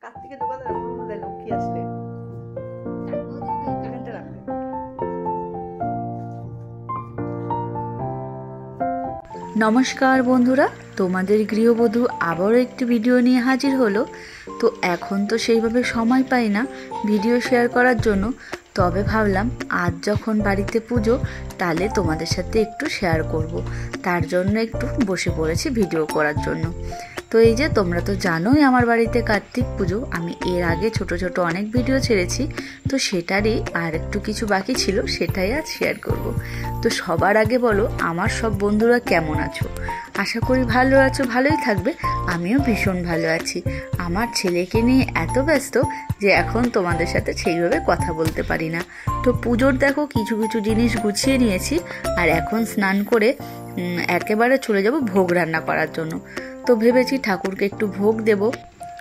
কার্তিকের দোকানে লক্ষ্মী আসলে নমস্কার বন্ধুরা, তোমাদের গৃহবধূ আবারও একটি ভিডিও নিয়ে হাজির হলো। তো এখন তো সেইভাবে সময় পাই না ভিডিও শেয়ার করার জন্য, তবে ভাবলাম আজ যখন বাড়িতে পুজো তাহলে তোমাদের সাথে একটু শেয়ার করব। তার জন্য একটু বসে পড়েছি ভিডিও করার জন্য। তো এই যে তোমরা তো জানোই আমার বাড়িতে কার্তিক পুজো, আমি এর আগে ছোট ছোট অনেক ভিডিও ছেড়েছি, তো সেটারই আর একটু কিছু বাকি ছিল, সেটাই আজ শেয়ার করব। তো সবার আগে বলো আমার সব বন্ধুরা কেমন আছো? আশা করি ভালো আছো, ভালোই থাকবে। আমিও ভীষণ ভালো আছি। আমার ছেলেকে নিয়ে এত ব্যস্ত যে এখন তোমাদের সাথে সেইভাবে কথা বলতে পারি না। তো পুজোর দেখো কিছু কিছু জিনিস গুছিয়ে নিয়েছি, আর এখন স্নান করে একেবারে চলে যাব ভোগ রান্না করার জন্য। তো ভেবেছি ঠাকুরকে একটু ভোগ দেব,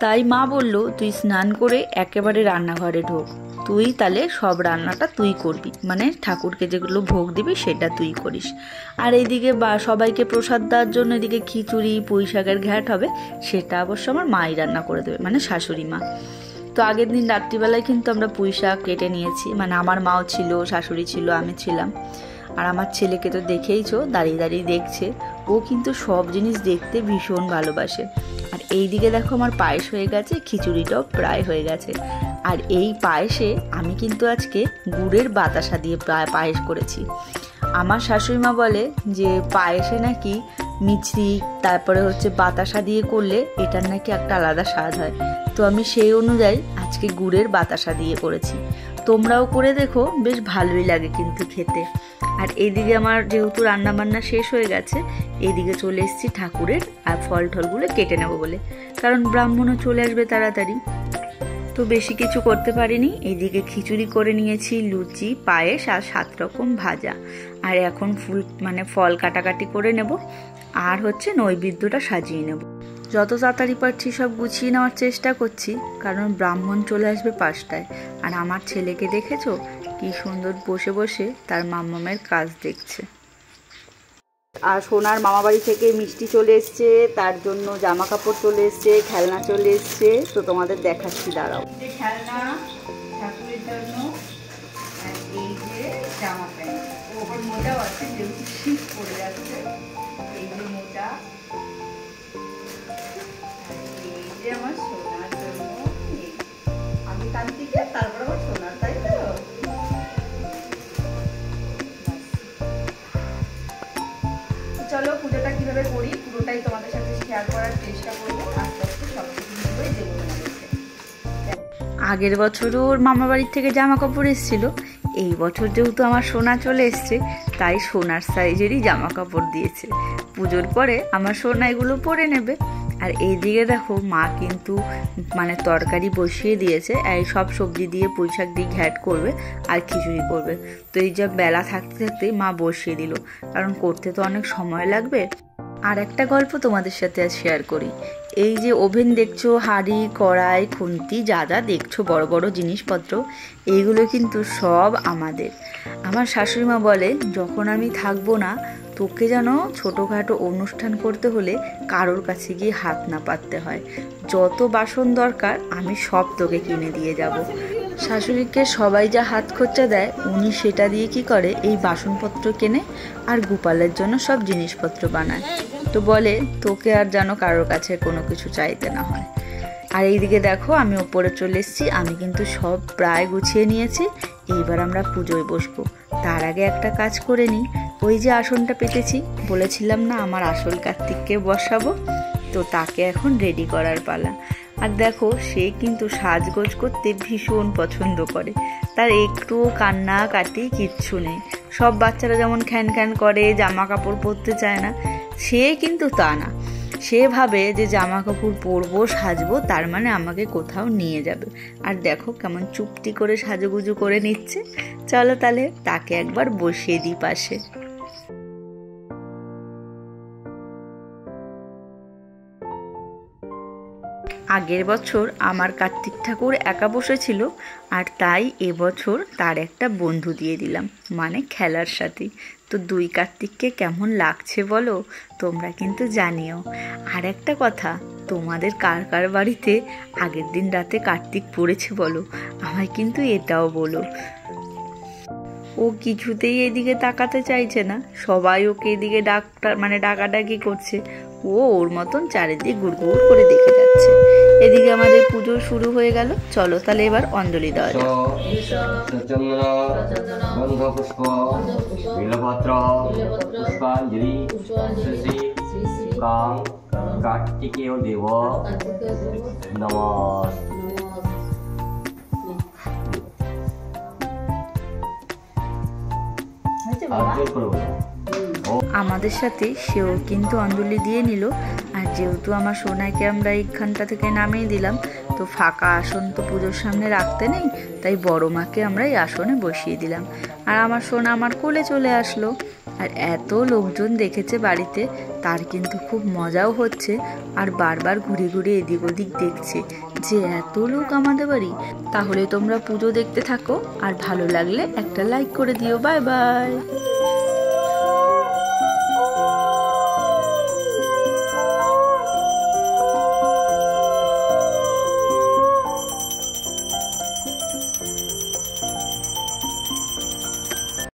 তাই মা বলল তুই স্নান করে একেবারে রান্নাঘরে ঢোক, তুই তাহলে সব রান্নাটা তুই করবি, মানে ঠাকুরকে যেগুলো ভোগ দিবি সেটা তুই করিস। আর এইদিকে সবাইকে প্রসাদ দেওয়ার জন্য এদিকে খিচুড়ি পুঁই শাকের ঘ্যাট হবে, সেটা অবশ্য আমার মাই রান্না করে দেবে, মানে শাশুড়ি মা। তো আগের দিন রাত্রিবেলায় কিন্তু আমরা পুঁই শাক কেটে নিয়েছি, মানে আমার মাও ছিল, শাশুড়ি ছিল, আমি ছিলাম। আর আমার ছেলেকে তো দেখেইছো, দাঁড়িয়ে দাঁড়িয়ে দেখছে। ও কিন্তু সব জিনিস দেখতে ভীষণ ভালোবাসে। আর এই দিকে দেখো আমার পায়েস হয়ে গেছে, খিচুড়িটাও প্রায় হয়ে গেছে। আর এই পায়েসে আমি কিন্তু আজকে গুড়ের বাতাসা দিয়ে পায়েস করেছি। আমার শাশুড়ি মা বলে যে পায়েসে নাকি মিছরি তারপরে হচ্ছে বাতাসা দিয়ে করলে এটার নাকি একটা আলাদা স্বাদ হয়। তো আমি সেই অনুযায়ী আজকে গুড়ের বাতাসা দিয়ে করেছি। তোমরাও করে দেখো, বেশ ভালোই লাগে কিন্তু খেতে। আর এইদিকে আমার যেহেতু রান্নাবান্না শেষ হয়ে গেছে, এইদিকে চলে এসেছি ঠাকুরের আর ফল টলগুলো কেটে নেবো বলে, কারণ ব্রাহ্মণও চলে আসবে তাড়াতাড়ি। তো বেশি কিছু করতে পারিনি। এইদিকে খিচুড়ি করে নিয়েছি, লুচি, পায়েস আর 7 রকম ভাজা। আর এখন ফল কাটাকাটি করে নেব, আর হচ্ছে নৈবেদ্যটা সাজিয়ে নেব। যত তাড়াতাড়ি পারছি সব গুছিয়ে নেওয়ার চেষ্টা করছি, কারণ ব্রাহ্মণ চলে আসবে 5টায়। আর আমার ছেলেকে দেখেছো কি সুন্দর বসে বসে তার মাম্মামের কাজ দেখছে। আর সোনার মামা বাড়ি থেকে মিষ্টি চলে এসছে, তার জন্য জামা কাপড় চলে এসছে, খেলনা চলে এসছে। তো তোমাদের দেখাচ্ছি, দাঁড়াও। যে খেলনা ঠাকুরের জন্য, এই যে জামা প্যান্ট, ওপর মোজাও আছে, যেহেতু শীত পড়ে যাচ্ছে। এই যে মোজা, এই যে আমার সোনার জন্য, আমি কান্তিকে, তারপর আমার সোনার, তাই তো? চলো পুজোটা কিভাবে করি পুরোটাই তোমাদের সাথে শেয়ার করার চেষ্টা করবো। আস্তে আস্তে সব কিছুই দেবো তোমাদেরকে। আগের বছরও ওর মামা বাড়ির থেকে জামা কাপড় এসেছিল, এই বছর যেহেতু আমার সোনা চলে এসছে, তাই সোনার সাইজেরই জামা কাপড় দিয়েছে। পুজোর পরে আমার সোনা এগুলো পরে নেবে। আর এইদিকে দেখো মা কিন্তু তরকারি বসিয়ে দিয়েছে, এই সব সবজি দিয়ে পুঁই শাক দিয়ে ঘ্যাট করবে আর খিচুড়ি করবে। তো এই যে বেলা থাকতে থাকতেই মা বসিয়ে দিল, কারণ করতে তো অনেক সময় লাগবে। আর একটা গল্প তোমাদের সাথে আজ শেয়ার করি। এই যে ওভেন দেখছো, হাঁড়ি, কড়াই, খুন্তি, যা যা দেখছো বড় বড় জিনিসপত্র, এইগুলো কিন্তু সব আমাদের। আমার শাশুড়ি মা বলে যখন আমি থাকবো না, তোকে যেন ছোটোখাটো অনুষ্ঠান করতে হলে কারোর কাছে গিয়ে হাত না পাততে হয়। যত বাসন দরকার আমি সব তোকে কিনে দিয়ে যাব। শাশুড়িকে সবাই যা হাত খরচা দেয়, উনি সেটা দিয়ে কি করে, এই বাসনপত্র কেনে আর গোপালের জন্য সব জিনিসপত্র বানায়। তো বলে তোকে আর যেন কারোর কাছে কোনো কিছু চাইতে না হয়। আর এইদিকে দেখো আমি ওপরে চলে এসেছি, আমি কিন্তু সব প্রায় গুছিয়ে নিয়েছি। এইবার আমরা পুজোয় বসবো। তার আগে একটা কাজ করে নিই। ওই যে আসনটা পেতেছি, বলেছিলাম না আমার আসল কার্তিককে বসাবো, তো তাকে এখন রেডি করার পালা। আর দেখো সে কিন্তু সাজগোজ করতে ভীষণ পছন্দ করে, তার একটুও কান্নাকাটি কিচ্ছু নেই। সব বাচ্চারা যেমন খ্যান খ্যান করে, জামা কাপড় পরতে চায় না, সে কিন্তু তা না। সে ভাবে যে জামা কাপড় পরবো, সাজবো, তার মানে আমাকে কোথাও নিয়ে যাবে। আর দেখো কেমন চুপটি করে সাজুগুজু করে নিচ্ছে। চলো তাহলে তাকে একবার বসিয়ে দিই পাশে। আগের বছর আমার কার্তিক ঠাকুর একা বসেছিল, আর তাই এবছর তার একটা বন্ধু দিয়ে দিলাম, মানে খেলার সাথী। তো 2 কার্তিককে কেমন লাগছে বলো, তোমরা কিন্তু জানিও। আর একটা কথা, তোমাদের কার কার বাড়িতে আগের দিন রাতে কার্তিক পড়েছে বলো, আমায় কিন্তু এটাও বলো। ও কিছুতেই এদিকে তাকাতে চাইছে না, সবাই ওকে এদিকে ডাকাডাকি করছে, ও ওর মতন চারিদিক গুড়গুড় করে দেখে যাচ্ছে। এদিকে আমাদের পুজো শুরু হয়ে গেল, চলো তাহলে এবার অঞ্জলি দেওয়া যাক। পুষ্প বিল্লপত্র পুষ্পাঞ্জলি কার্তিকেয় দেব নমঃ। আমাদের সাথে সেও কিন্তু অঞ্জলি দিয়ে নিল। আর যেহেতু আমার সোনাইকে আমরা এইখানটা থেকে নামিয়ে দিলাম, তো ফাঁকা আসন তো পুজোর সামনে রাখতে নেই, তাই বড় মাকে আমরা এই আসনে বসিয়ে দিলাম। আর আমার সোনা আমার কোলে চলে আসলো। আর এত লোকজন দেখেছে বাড়িতে, তার কিন্তু খুব মজাও হচ্ছে, আর বারবার ঘুরে ঘুরে এদিক ওদিক দেখছে যে এত লোক আমাদের বাড়ি। তাহলে তোমরা পুজো দেখতে থাকো, আর ভালো লাগলে একটা লাইক করে দিও। Bye bye.